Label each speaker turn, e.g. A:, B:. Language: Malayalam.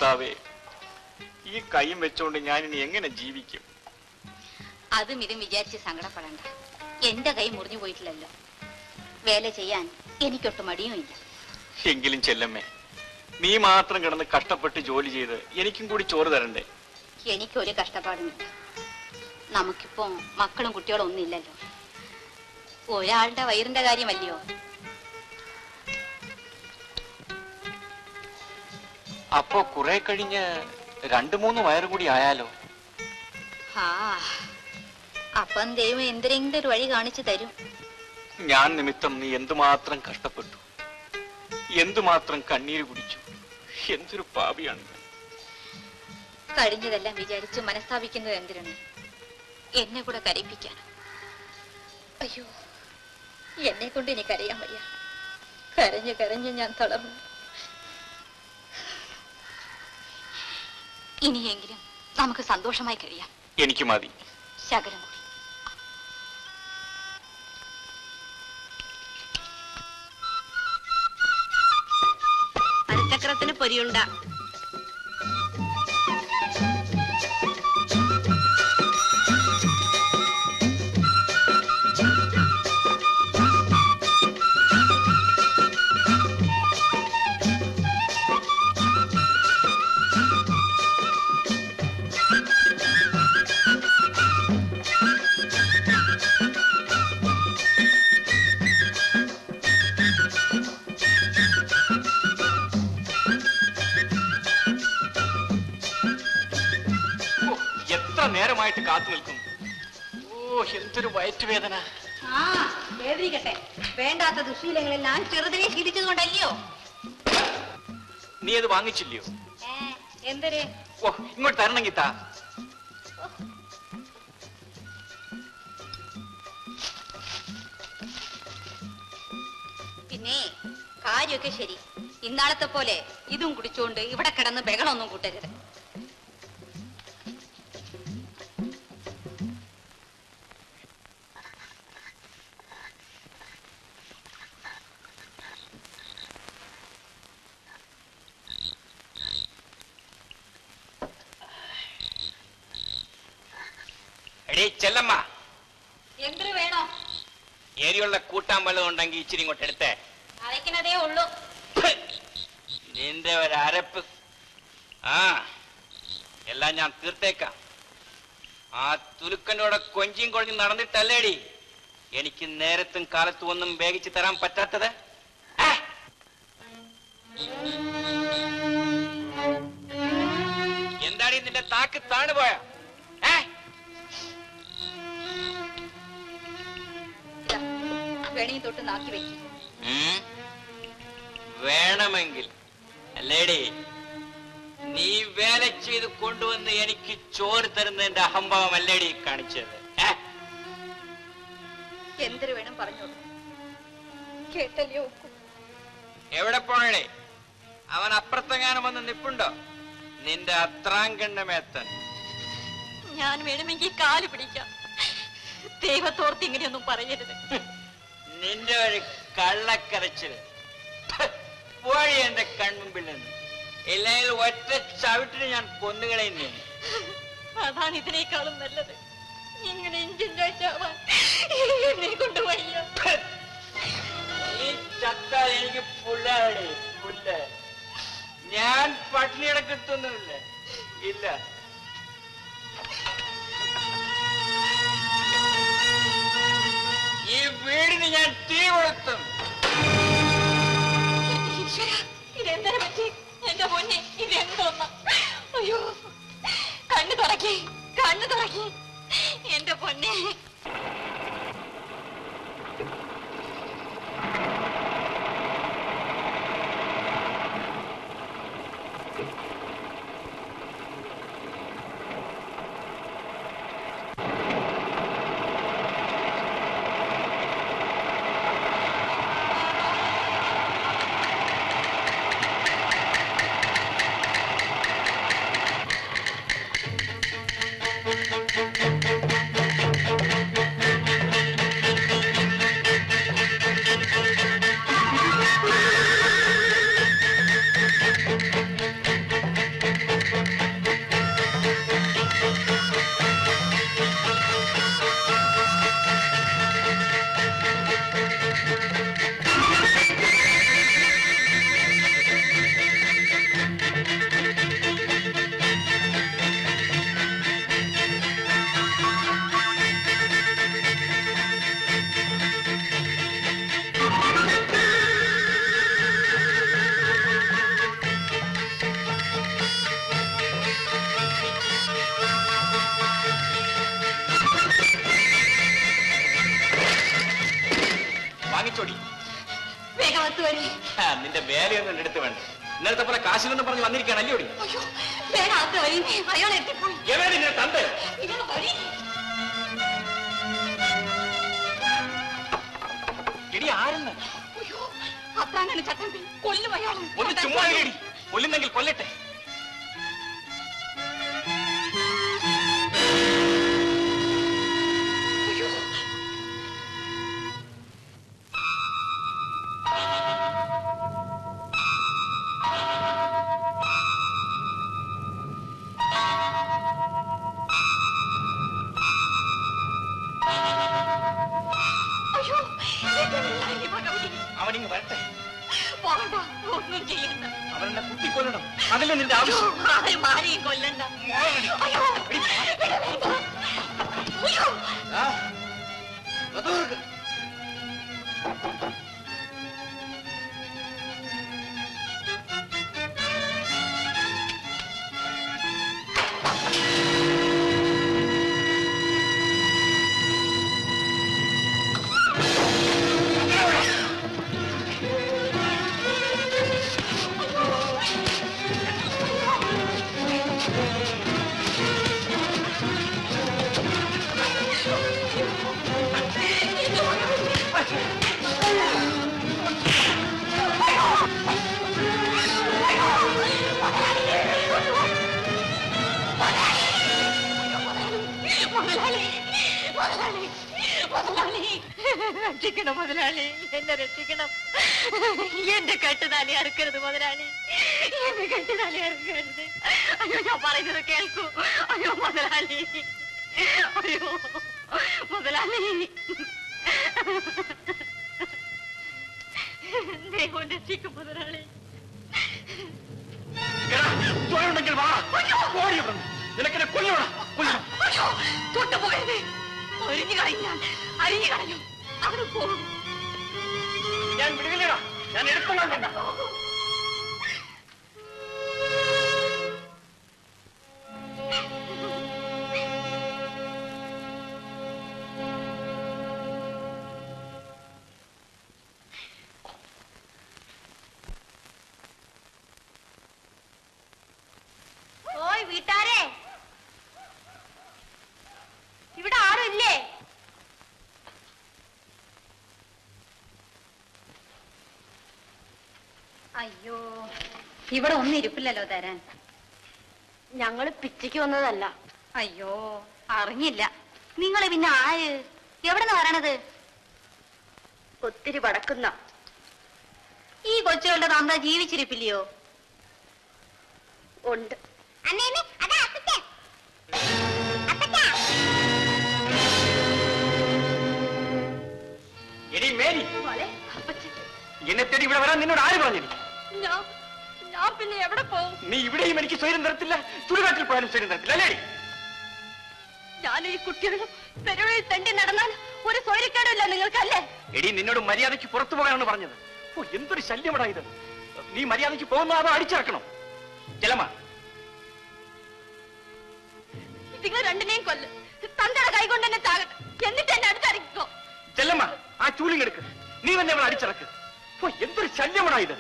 A: കർത്താവേ, ഈ കൈയും വെച്ചോണ്ട് ഞാൻ ഇനി എങ്ങനെ ജീവിക്കും?
B: അതും ഇതും വിചാരിച്ച് സങ്കടപ്പെടണ്ട. എന്റെ കൈ മുറിഞ്ഞു പോയിട്ടില്ലല്ലോ. വേല ചെയ്യാൻ എനിക്കൊട്ടും മടിയുമില്ല.
A: എങ്കിലും ചെല്ലമ്മേ, നീ മാത്രം കിടന്ന് കഷ്ടപ്പെട്ട് ജോലി ചെയ്ത് എനിക്കും കൂടി ചോറ് തരണ്ടേ?
B: എനിക്കൊരു കഷ്ടപ്പാടുമില്ല. നമുക്കിപ്പോ മക്കളും കുട്ടികളും ഒന്നുമില്ലല്ലോ. ഒരാളുടെ വയറിന്റെ കാര്യമല്ലയോ.
A: അപ്പോ കുറെ കഴിഞ്ഞ് 2-3 വയറ് കൂടി ആയാലോ?
B: ആ, അപ്പം ദൈവം എന്തെങ്കിലും ഒരു വഴി കാണിച്ചു തരും.
A: ഞാൻ നിമിത്തം നീ എന്തുമാത്രം കഷ്ടപ്പെട്ടു, എന്തുമാത്രം കണ്ണീര് കുടിച്ചു. എന്തൊരു പാപിയാണ് ഞാൻ.
B: കഴിഞ്ഞതെല്ലാം വിചാരിച്ച് മനസ്താപിക്കുന്നത് എന്തിനാണ്? എന്നെ കൂടെ കരയിപ്പിക്കാൻ. അയ്യോ, എന്നെ കൊണ്ട് എനിക്ക് അറിയാൻ വയ്യ. കരഞ്ഞ് കരഞ്ഞ് ഞാൻ തളർന്നു. ഇനിയെങ്കിലും നമുക്ക് സന്തോഷമായി കഴിയാം.
A: എനിക്ക് മതി.
B: ശകലം കൂടി.
C: അരച്ചക്രത്തിന് പൊരിയുണ്ട.
A: നേരമായിട്ട് കാത്തു നിൽക്കുന്നു. ഓ, എന്തൊരു വയറ്റുവേദന.
B: വേദനിക്കട്ടെ. വേണ്ടാത്ത ദുശീലങ്ങളെല്ലാം ചെറുതിനെ ശീലിച്ചത് കൊണ്ടല്ലയോ?
A: നീ അത് വാങ്ങിച്ചില്ലയോ?
B: എന്തര്?
A: ഓ, ഇങ്ങോട്ട് തരണമെങ്കിൽ താ.
B: പിന്നെ കാര്യമൊക്കെ ശരി. ഇന്നാളത്തെ പോലെ ഇതും കുടിച്ചോണ്ട് ഇവിടെ കിടന്ന് ബഹളമൊന്നും കൂട്ടരുത്.
D: ചെല്ലമ്മ,
B: എന്തൊരു വേണോ?
D: എരിയുള്ള കൂട്ടാൻ വല്ലതും ഉണ്ടെങ്കിൽ ഇച്ചിരി ഇങ്ങോട്ട് എടുത്തേ.
B: അരയ്ക്കുന്നതേ ഉള്ളൂ.
D: നിന്റെ ഒരരപ്പ്. ആ, എല്ലാം ഞാൻ തീർത്തേക്കാം. ആ തുലുക്കനോടെ കൊഞ്ചിയും കൊഴിഞ്ഞും നടന്നിട്ടല്ലേടി എനിക്ക് നേരത്തും കാലത്തും ഒന്നും വേഗിച്ചു തരാൻ പറ്റാത്തത്? എന്താടി നിന്റെ താക്ക് താണുപോയ?
B: വെണി തൊട്ട് നാക്കി വെക്കും.
D: വേണമെങ്കിൽ അല്ലേടി നീ വേല ചെയ്ത് കൊണ്ടുവന്ന് എനിക്ക് ചോറ് തരുന്നതിന്റെ അഹംഭാവം അല്ലേടി കാണിച്ചത്?
B: എന്തൊരു വേണം പറഞ്ഞോളൂ. കേട്ടല്ലോ.
D: എവിടെ പോണേ? അവൻ അപ്പുറത്തെങ്ങാനും വന്ന് നിപ്പുണ്ടോ? നിന്റെ അത്രാങ്കണ്ണമേത്തൻ.
B: ഞാൻ വേണമെങ്കിൽ കാല് പിടിക്കാം. ദൈവത്തോർത്ത് ഇങ്ങനെയൊന്നും പറയരുത്.
D: നിന്റെ ഒരു കള്ളക്കരച്ചില് പോഴി എന്റെ കൺമുമ്പിൽ നിന്ന്. ഇല്ലെങ്കിൽ ഒറ്റ ചവിട്ടിന് ഞാൻ കൊന്നുകളയുന്നേ.
B: അതാണ് ഇതിനേക്കാളും നല്ലത്. ഇങ്ങനെ എന്നെ കൊണ്ട് വയ്യ.
D: ഈ ചത്താൽ എനിക്ക് പുല്ലാടി പുല്ല്. ഞാൻ പട്ടിണി കിടക്കത്തൊന്നുമില്ല. ഇല്ല. ഈ വീടിന് ഞാൻ തീ കൊളുത്തും.
B: ഇതെന്തിനെ പറ്റി? എന്റെ പൊന്നെ, ഇതെന്തോന്ന? അയ്യോ, കണ്ണു തുറക്കി, കണ്ണു തുറക്കി എന്റെ പൊന്നെ.
A: വാങ്ങിച്ചോടി.
B: വേഗം അകത്ത് വരി.
A: നിന്റെ വേലയൊന്നും എന്റെ അടുത്ത് വേണ്ട. ഇന്നലത്തെ പോലെ കാശിലൊന്നും പറഞ്ഞ് വന്നിരിക്കുകയാണ് അല്ലയോടി.
B: വേഗം അകത്ത് വരി. അയാൾ എത്തിപ്പോയി.
A: എവിടെ നിന്നെ തന്റെ എടി ആരെന്ന്?
B: അത്രാനാണ് ചട്ടമ്പി. കൊല്ലും അയാൾ.
A: ഒന്ന് ചുമ്മാ ഇരി. കൊല്ലുന്നെങ്കിൽ കൊല്ലട്ടെ. അവനിങ്ങ് വരട്ടെ.
B: ഒന്നും ചെയ്യണ്ട.
A: അവനെന്നെ കുത്തിക്കൊല്ലണം. അതല്ലേ നിന്റെ ആവശ്യം?
B: ആരെയും കൊല്ലണ്ട. രക്ഷിക്കണം മുതലാളി, എന്നെ രക്ഷിക്കണം. എന്റെ കെട്ടുതാലി അറുക്കരുത് മുതലാളി, എന്റെ കെട്ടുതാലി അറുക്കരുത്. അയ്യോ, ഞാൻ പറയുന്നത് കേൾക്കൂ. അയ്യോ മുതലാളി, അയ്യോ മുതലാളി, ദൈവം രക്ഷിക്കും മുതലാളി.
A: നിനക്കെന്നെ കൊല്ലണം.
B: അയ്യോ, തൊട്ടുപോയത് ഒരിഞ്ഞു കളഞ്ഞാൽ അരിഞ്ഞു കളയും. അവിടെ പോകും.
A: ഞാൻ വിടുകയില്ലടാ. ഞാൻ എടുത്തോളാം.
B: ഓയ് വീട്ടാരെ, ഇവിടെ ആരും ഇല്ലേ? അയ്യോ, ഇവിടെ ഒന്നും ഇരിപ്പില്ലല്ലോ തരാൻ. ഞങ്ങള് പിച്ചയ്ക്ക് വന്നതല്ല. അയ്യോ, അറിഞ്ഞില്ല. നിങ്ങള് പിന്നെ ആര്? എവിടെന്ന് പറയണത്? ഒത്തിരി വടക്കുന്ന. ഈ കൊച്ചുകളുടെ തന്ത ജീവിച്ചിരിപ്പില്ലയോ? ഉണ്ട്.
A: എന്നെ തേടി ഇവിടെ വരാൻ നിന്നോട് ആര് പറഞ്ഞു?
B: ഞാൻ പിന്നെ എവിടെ പോകും?
A: നീ ഇവിടെയും എനിക്ക് സ്വയം തരത്തില്ല, ചുടുകാട്ടിൽ പോയാലും സ്വയം തരത്തില്ല അല്ലേ?
B: ഞാൻ ഈ കുട്ടികളും തെരുവിൽ തണ്ടി നടന്നാൽ ഒരു സ്വൈര്യക്കേടില്ല നിങ്ങൾക്കല്ലേ?
A: എടി, നിന്നോട് മര്യാദയ്ക്ക് പുറത്തു പോകാനാണ് പറഞ്ഞത്. ഓ, എന്തൊരു ശല്യമാടാ ഇത്. നീ മര്യാദയ്ക്ക് പോകുന്നോ അതോ അടിച്ചിറക്കണം? ചെലമ്മ,
B: നിങ്ങൾ രണ്ടിനെയും കൊല്ല്. തന്തയുടെ കൈ കൊണ്ട് എന്നെ താകട്ടെ, എന്നിട്ട് എന്നെ അടുത്തറിയിക്കോ.
A: ചെല്ലമ്മ, ആ ചൂലിങ്ങെടുക്ക്. നീ തന്നെ അവളെ അടിച്ചിറക്ക്. ഓ, എന്തൊരു ശല്യമാടാ ഇത്.